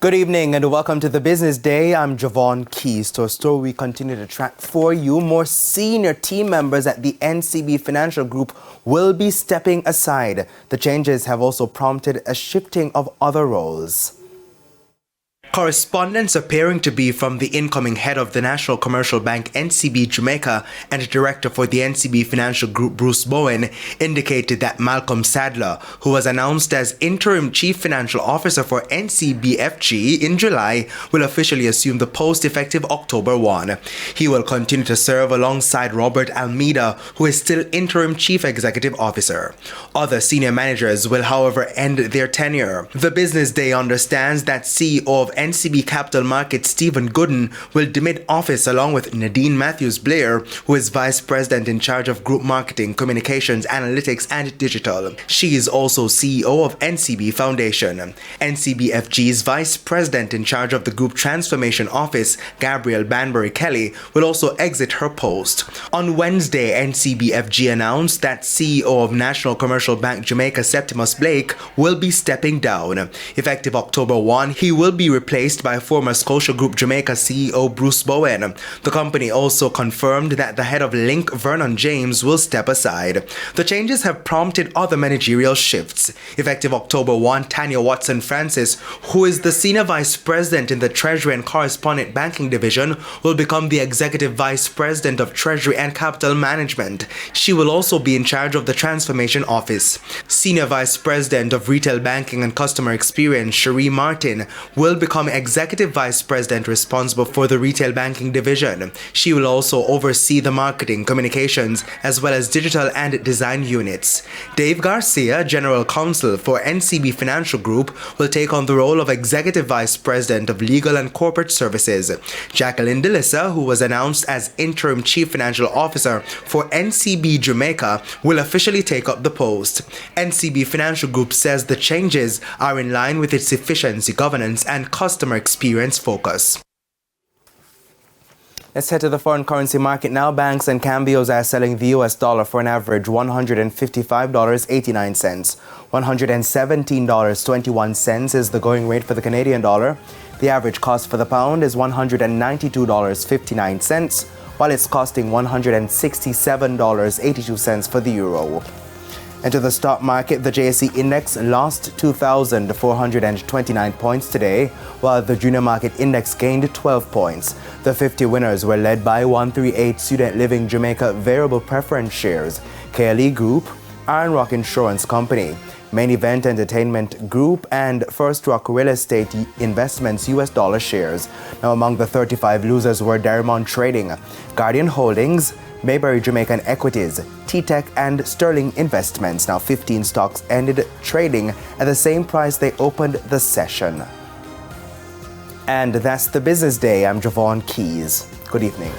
Good evening and welcome to the Business Day. I'm Javon Keys. To a story we continue to track for you. More senior team members at the NCB Financial Group will be stepping aside. The changes have also prompted a shifting of other roles. Correspondence appearing to be from the incoming head of the National Commercial Bank NCB Jamaica and director for the NCB Financial Group Bruce Bowen indicated that Malcolm Sadler, who was announced as interim chief financial officer for NCBFG in July, will officially assume the post effective October 1. He will continue to serve alongside Robert Almeida, who is still interim chief executive officer. Other senior managers will, however, end their tenure. The Business Day understands that CEO of NCB Capital Markets Stephen Gooden will demit office along with Nadine Matthews-Blair, who is vice president in charge of group marketing, communications, analytics, and digital. She is also CEO of NCB Foundation. NCBFG's vice president in charge of the group transformation office, Gabrielle Banbury-Kelly, will also exit her post. On Wednesday, NCBFG announced that CEO of National Commercial Bank Jamaica Septimus Blake will be stepping down. Effective October 1, he will be replaced by former Scotia Group Jamaica CEO Bruce Bowen. The company also confirmed that the head of Link, Vernon James, will step aside. The changes have prompted other managerial shifts. Effective October 1, Tanya Watson-Francis, who is the senior vice president in the Treasury and Correspondent Banking Division, will become the executive vice president of Treasury and Capital Management. She will also be in charge of the Transformation Office. Senior vice president of Retail Banking and Customer Experience, Cherie Martin, will become executive vice president responsible for the Retail Banking Division. She will also oversee the marketing, communications, as well as digital and design units. Dave Garcia, general counsel for NCB Financial Group, will take on the role of executive vice president of legal and corporate services. Jacqueline DeLissa, who was announced as interim chief financial officer for NCB Jamaica, will officially take up the post. NCB Financial Group says the changes are in line with its efficiency, governance, and customer experience focus. Let's head to the foreign currency market now. Banks and cambios are selling the US dollar for an average $155.89. $117.21 is the going rate for the Canadian dollar. The average cost for the pound is $192.59, while it's costing $167.82 for the euro. And to the stock market, the JSE index lost 2,429 points today, while the junior market index gained 12 points. The 50 winners were led by 138 Student Living Jamaica variable preference shares, KLE Group, Iron Rock Insurance Company, Main Event Entertainment Group, and First Rock Real Estate Investments US dollar shares. Now, among the 35 losers were Diamond Trading, Guardian Holdings, Mayberry Jamaican Equities, T-Tech, and Sterling Investments. Now, 15 stocks ended trading at the same price they opened the session. And that's the Business Day. I'm Javon Keys. Good evening.